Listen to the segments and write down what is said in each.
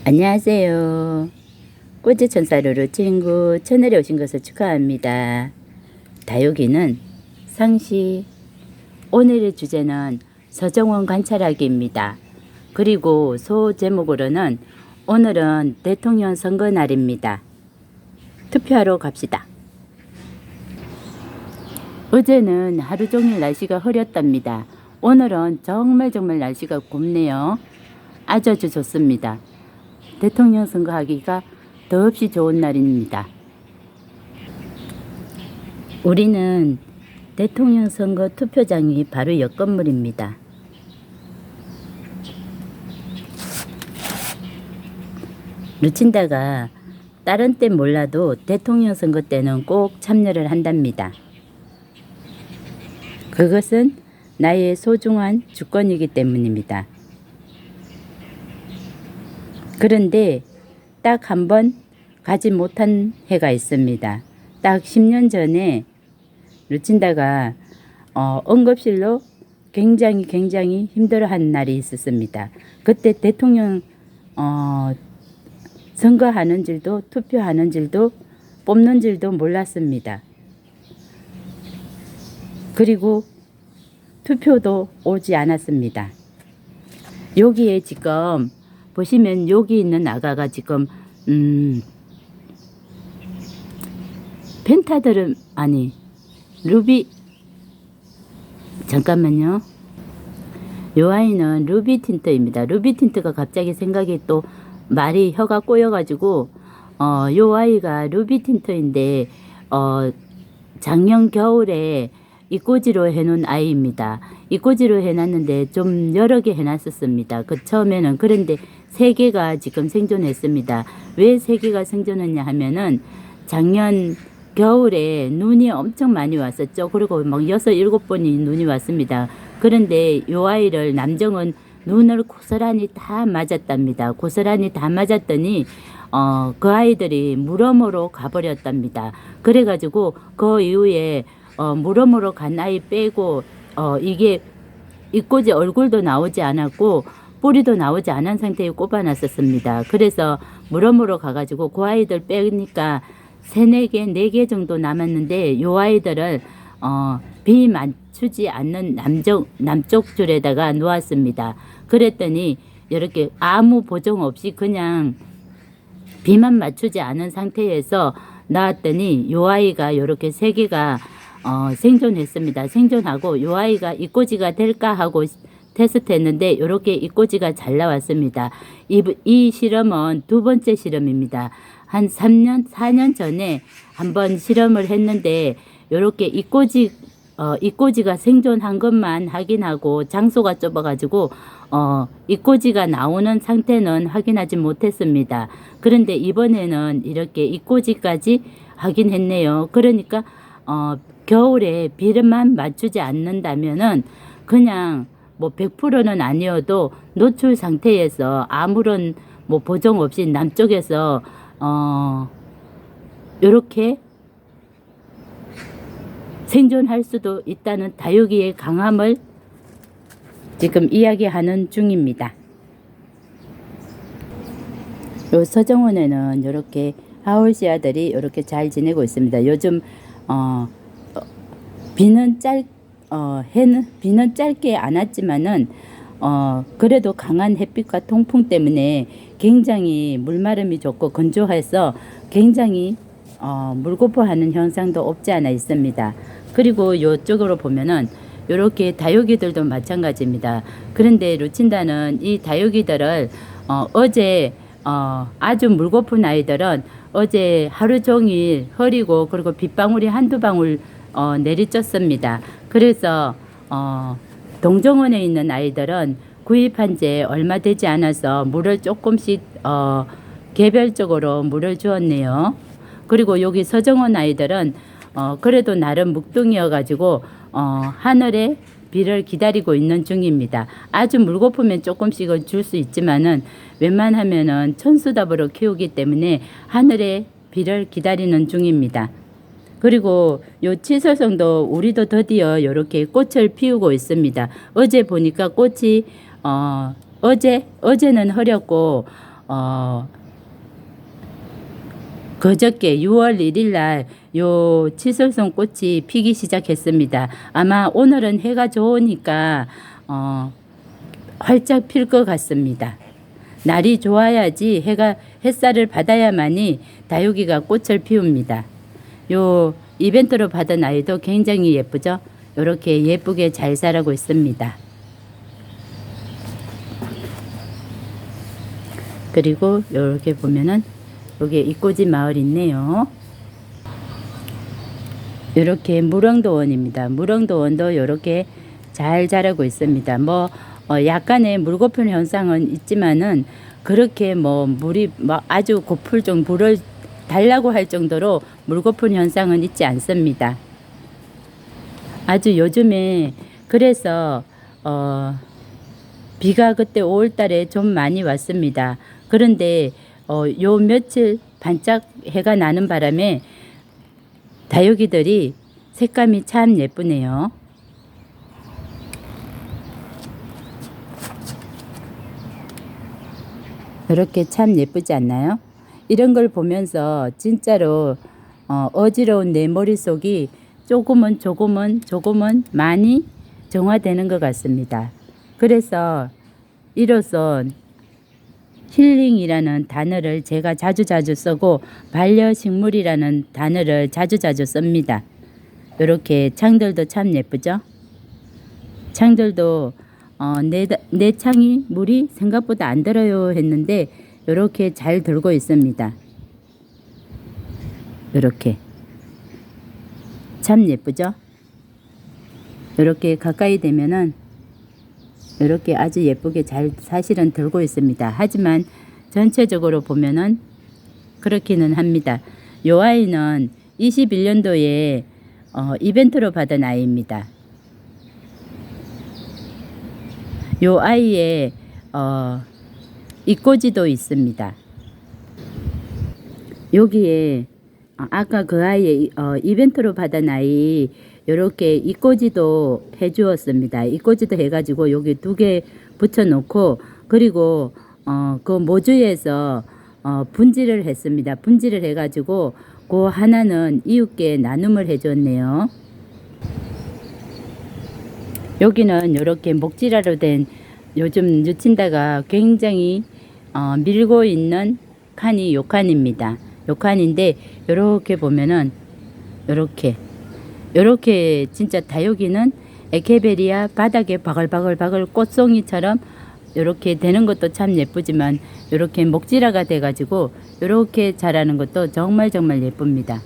안녕하세요. 꽃의 천사 루루 친구 채널에 오신 것을 축하합니다. 다육이는 상시. 오늘의 주제는 서정원 관찰하기입니다. 그리고 소 제목으로는 오늘은 대통령 선거 날입니다. 투표하러 갑시다. 어제는 하루 종일 날씨가 흐렸답니다. 오늘은 정말 날씨가 곱네요. 아주 좋습니다. 대통령 선거하기가 더없이 좋은 날입니다. 우리는 대통령 선거 투표장이 바로 옆 건물입니다. 루친다가 다른 때 몰라도 대통령 선거 때는 꼭 참여를 한답니다. 그것은 나의 소중한 주권이기 때문입니다. 그런데 딱 한 번 가지 못한 해가 있습니다. 딱 10년 전에 루친다가 응급실로 굉장히 힘들어하는 날이 있었습니다. 그때 대통령 선거하는 줄도 투표하는 줄도 뽑는 줄도 몰랐습니다. 그리고 투표도 오지 않았습니다. 여기에 지금 보시면 여기 있는 아가가 지금 펜타드름 아니 루비 잠깐만요. 요 아이는 루비 틴트입니다. 루비 틴트가 갑자기 생각이 또 말이 혀가 꼬여가지고 요 아이가 루비 틴트인데 작년 겨울에 이꼬지로 해놓은 아이입니다. 이꼬지로 해놨는데 좀 여러 개 해놨었습니다. 그 처음에는. 그런데 3개가 지금 생존했습니다. 왜 3개가 생존했냐 하면은 작년 겨울에 눈이 엄청 많이 왔었죠. 그리고 막 6, 7번이 눈이 왔습니다. 그런데 요 아이를 남정은 눈을 고스란히 다 맞았답니다. 고스란히 다 맞았더니 그 아이들이 무덤으로 가버렸답니다. 그래가지고 그 이후에 무덤으로 간 아이 빼고 이게 이꼬지 얼굴도 나오지 않았고 뿌리도 나오지 않은 상태에 꼽아놨었습니다. 그래서 무덤으로 가가지고 그 아이들 빼니까 3, 4개, 4개 정도 남았는데 요 아이들을 비 맞추지 않는 남쪽 줄에다가 놓았습니다. 그랬더니 이렇게 아무 보정 없이 그냥 비만 맞추지 않은 상태에서 나왔더니 요 아이가 이렇게 3개가 생존했습니다. 생존하고 요 아이가 이꼬지가 될까 하고 테스트했는데 이렇게 이꼬지가 잘 나왔습니다. 이 실험은 2번째 실험입니다. 한 3년, 4년 전에 한번 실험을 했는데 이렇게 이꼬지가 생존한 것만 확인하고 장소가 좁아가지고 이꼬지가 나오는 상태는 확인하지 못했습니다. 그런데 이번에는 이렇게 이꼬지까지 확인했네요. 그러니까 겨울에 비를만 맞추지 않는다면은 그냥 뭐 100%는 아니어도 노출 상태에서 아무런 뭐 보정 없이 남쪽에서 이렇게 생존할 수도 있다는 다육이의 강함을 지금 이야기하는 중입니다. 요 서정원에는 이렇게 하울시아들이 이렇게 잘 지내고 있습니다. 요즘 비는 짧게 안 왔지만은 그래도 강한 햇빛과 통풍 때문에 굉장히 물마름이 좋고 건조해서 굉장히 물고포하는 현상도 없지 않아 있습니다. 그리고 이쪽으로 보면은 이렇게 다육이들도 마찬가지입니다. 그런데 루친다는 이 다육이들을 어제 아주 물고픈 아이들은 어제 하루 종일 흐리고 그리고 빗방울이 한두 방울 내리쳤습니다. 그래서 동정원에 있는 아이들은 구입한 지 얼마 되지 않아서 물을 조금씩 개별적으로 물을 주었네요. 그리고 여기 서정원 아이들은 그래도 나름 묵둥이여 가지고 하늘에 비를 기다리고 있는 중입니다. 아주 물고프면 조금씩은 줄 수 있지만은 웬만하면은 천수답으로 키우기 때문에 하늘에 비를 기다리는 중입니다. 그리고 요 치설성도 우리도 드디어 이렇게 꽃을 피우고 있습니다. 어제 보니까 꽃이 어제는 흐렸고 그저께 6월 1일 날 요 치설송 꽃이 피기 시작했습니다. 아마 오늘은 해가 좋으니까 활짝 필 것 같습니다. 날이 좋아야지 햇살을 받아야만이 다육이가 꽃을 피웁니다. 요 이벤트로 받은 아이도 굉장히 예쁘죠? 이렇게 예쁘게 잘 자라고 있습니다. 그리고 이렇게 보면은 여기 이꼬지 마을 있네요. 이렇게 무릉도원입니다. 무릉도원도 이렇게 잘 자라고 있습니다. 약간의 물고픈 현상은 있지만은 그렇게 물이 아주 고플 정도 물을 달라고 할 정도로 물고픈 현상은 있지 않습니다. 아주 요즘에 그래서 비가 그때 5월달에 좀 많이 왔습니다. 그런데 요 며칠 반짝 해가 나는 바람에 다육이들이 색감이 참 예쁘네요. 이렇게 참 예쁘지 않나요? 이런 걸 보면서 진짜로 어지러운 내 머릿속이 조금은 많이 정화되는 것 같습니다. 그래서 이로써 힐링이라는 단어를 제가 자주 쓰고 반려식물이라는 단어를 자주 씁니다. 이렇게 창들도 참 예쁘죠? 창들도 내 창이 물이 생각보다 안 들어요 했는데 이렇게 잘 들고 있습니다. 이렇게 참 예쁘죠? 이렇게 가까이 되면은 이렇게 아주 예쁘게 잘 사실은 들고 있습니다. 하지만 전체적으로 보면은 그렇기는 합니다. 요 아이는 21년도에 이벤트로 받은 아이입니다. 요 아이의 이꼬지도 있습니다. 여기에 아까 그 아이의 이벤트로 받은 아이 요렇게 이꼬지도 해 주었습니다. 이꼬지도 해가지고 여기 2개 붙여 놓고 그리고 그 모주에서 분질을 했습니다. 분질을 해가지고 그 하나는 이웃께 나눔을 해 줬네요. 여기는 이렇게 목지라로 된 요즘 유친다가 굉장히 밀고 있는 칸이 요 칸입니다. 요 칸인데 요렇게 보면은 요렇게 진짜 다육이는 에케베리아 바닥에 바글바글 꽃송이처럼 요렇게 되는 것도 참 예쁘지만 요렇게 목지라가 돼 가지고 요렇게 자라는 것도 정말 예쁩니다.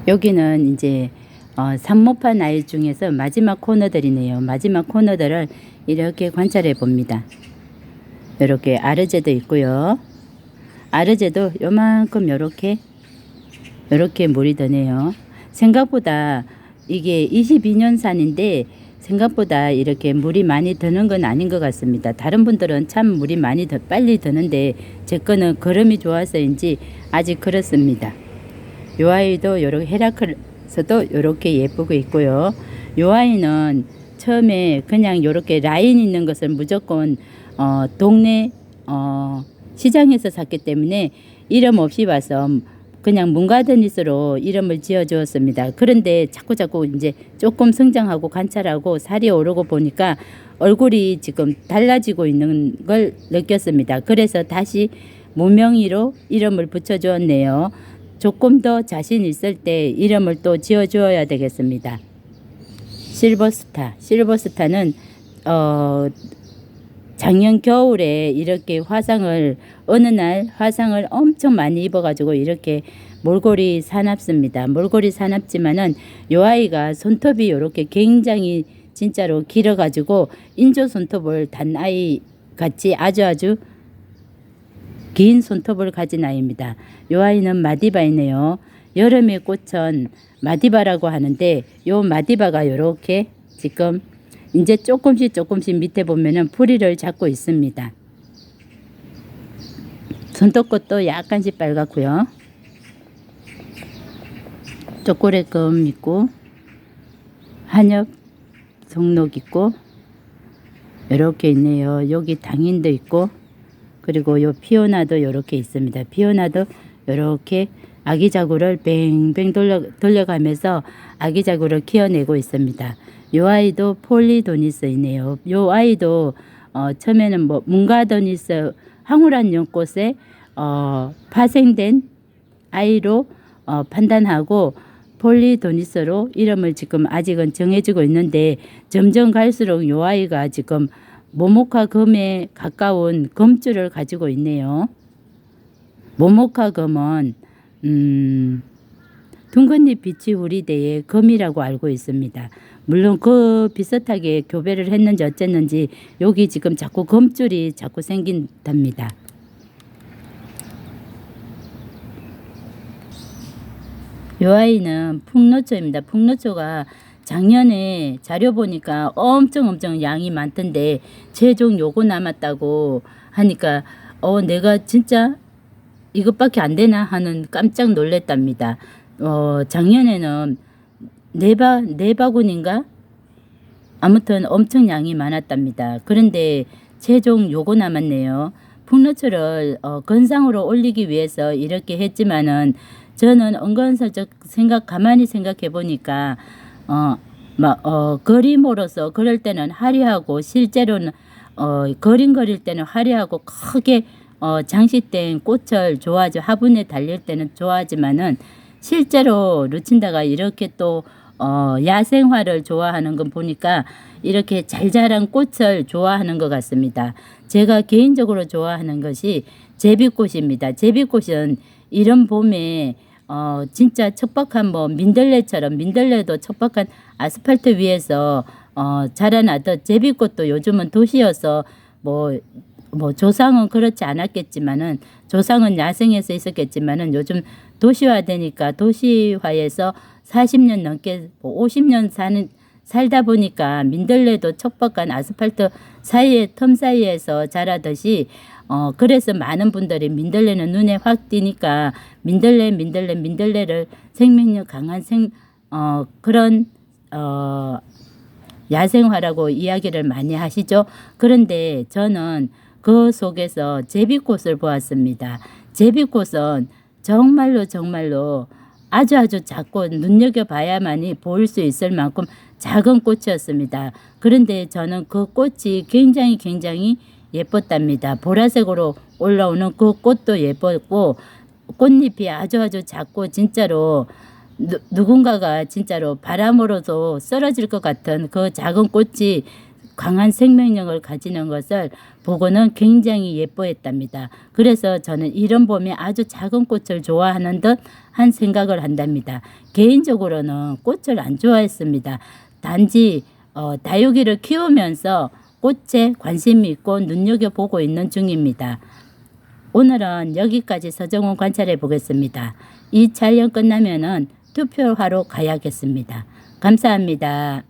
여기는 이제 삽목판 아이 중에서 마지막 코너들이네요. 마지막 코너들을 이렇게 관찰해 봅니다. 이렇게 아르제도 있고요. 아르제도 요만큼 요렇게 물이 드네요. 생각보다 이게 22년산인데 생각보다 이렇게 물이 많이 드는 건 아닌 것 같습니다. 다른 분들은 참 물이 많이 빨리 드는데 제 거는 거름이 좋아서인지 아직 그렇습니다. 요 아이도 요렇게 헤라클에서도 요렇게 예쁘고 있고요. 요 아이는 처음에 그냥 요렇게 라인 있는 것을 무조건 동네 시장에서 샀기 때문에 이름 없이 와서 그냥 문가드니스로 이름을 지어 주었습니다. 그런데 자꾸 이제 조금 성장하고 관찰하고 살이 오르고 보니까 얼굴이 지금 달라지고 있는 걸 느꼈습니다. 그래서 다시 무명의로 이름을 붙여 주었네요. 조금 더 자신 있을 때 이름을 또 지어 주어야 되겠습니다. 실버스타는 작년 겨울에 이렇게 어느 날 화상을 엄청 많이 입어가지고 이렇게 몰골이 사납습니다. 몰골이 사납지만은 요 아이가 손톱이 이렇게 굉장히 진짜로 길어가지고 인조 손톱을 단 아이 같이 아주 긴 손톱을 가진 아이입니다. 요 아이는 마디바이네요. 여름의 꽃은 마디바라고 하는데 요 마디바가 이렇게 지금 이제 조금씩 밑에 보면은 뿌리를 잡고 있습니다. 손톱꽃도 약간씩 빨갛고요. 초콜릿금 있고 한엽 송록 있고 이렇게 있네요. 여기 당인도 있고 그리고 요 피오나도 이렇게 있습니다. 피오나도 이렇게 아기자구를 뱅뱅 돌려가면서 아기자구를 키워내고 있습니다. 요 아이도 폴리도니스이네요. 요 아이도 처음에는 뭐 문가도니스 황홀한 연꽃에 파생된 아이로 판단하고 폴리도니스로 이름을 지금 아직은 정해지고 있는데 점점 갈수록 요 아이가 지금 모모카 금에 가까운 금줄을 가지고 있네요. 모모카 금은 둥근잎 빛이 우리대의 금이라고 알고 있습니다. 물론 그 비슷하게 교배를 했는지 어쨌는지 여기 지금 자꾸 금줄이 자꾸 생긴답니다. 요 아이는 풍노초입니다. 풍노초가 작년에 자료 보니까 엄청 양이 많던데 최종 요거 남았다고 하니까 내가 진짜 이것밖에 안 되나 하는 깜짝 놀랬답니다. 작년에는 네 바구니인가? 아무튼 엄청 양이 많았답니다. 그런데 최종 요거 남았네요. 풍노초를 건상으로 올리기 위해서 이렇게 했지만은 저는 은근슬쩍 가만히 생각해 보니까 그림으로서 그럴 때는 화려하고 실제로는 그림 그릴 때는 화려하고 크게 장식된 꽃을 좋아하죠. 화분에 달릴 때는 좋아하지만은 실제로 루친다가 이렇게 또 야생화를 좋아하는 건 보니까 이렇게 잘 자란 꽃을 좋아하는 것 같습니다. 제가 개인적으로 좋아하는 것이 제비꽃입니다. 제비꽃은 이런 봄에 진짜 척박한 민들레도 척박한 아스팔트 위에서 자라나듯 제비꽃도 요즘은 도시여서 뭐 조상은 그렇지 않았겠지만은 조상은 야생에서 있었겠지만은 요즘 도시화되니까 도시화에서 40년 넘게 50년 살다 보니까 민들레도 척박한 아스팔트 틈 사이에서 자라듯이 그래서 많은 분들이 민들레는 눈에 확 띄니까 민들레를 생명력 강한 그런 야생화라고 이야기를 많이 하시죠. 그런데 저는 그 속에서 제비꽃을 보았습니다. 제비꽃은 정말로 아주 작고 눈여겨봐야만이 보일 수 있을 만큼 작은 꽃이었습니다. 그런데 저는 그 꽃이 굉장히 예뻤답니다. 보라색으로 올라오는 그 꽃도 예뻤고 꽃잎이 아주 작고 진짜로 누군가가 진짜로 바람으로도 쓰러질 것 같은 그 작은 꽃이 강한 생명력을 가지는 것을 보고는 굉장히 예뻐했답니다. 그래서 저는 이런 봄에 아주 작은 꽃을 좋아하는 듯 한 생각을 한답니다. 개인적으로는 꽃을 안 좋아했습니다. 단지 다육이를 키우면서 꽃에 관심이 있고 눈여겨보고 있는 중입니다. 오늘은 여기까지 서정훈 관찰해 보겠습니다. 이 촬영 끝나면은 투표하러 가야겠습니다. 감사합니다.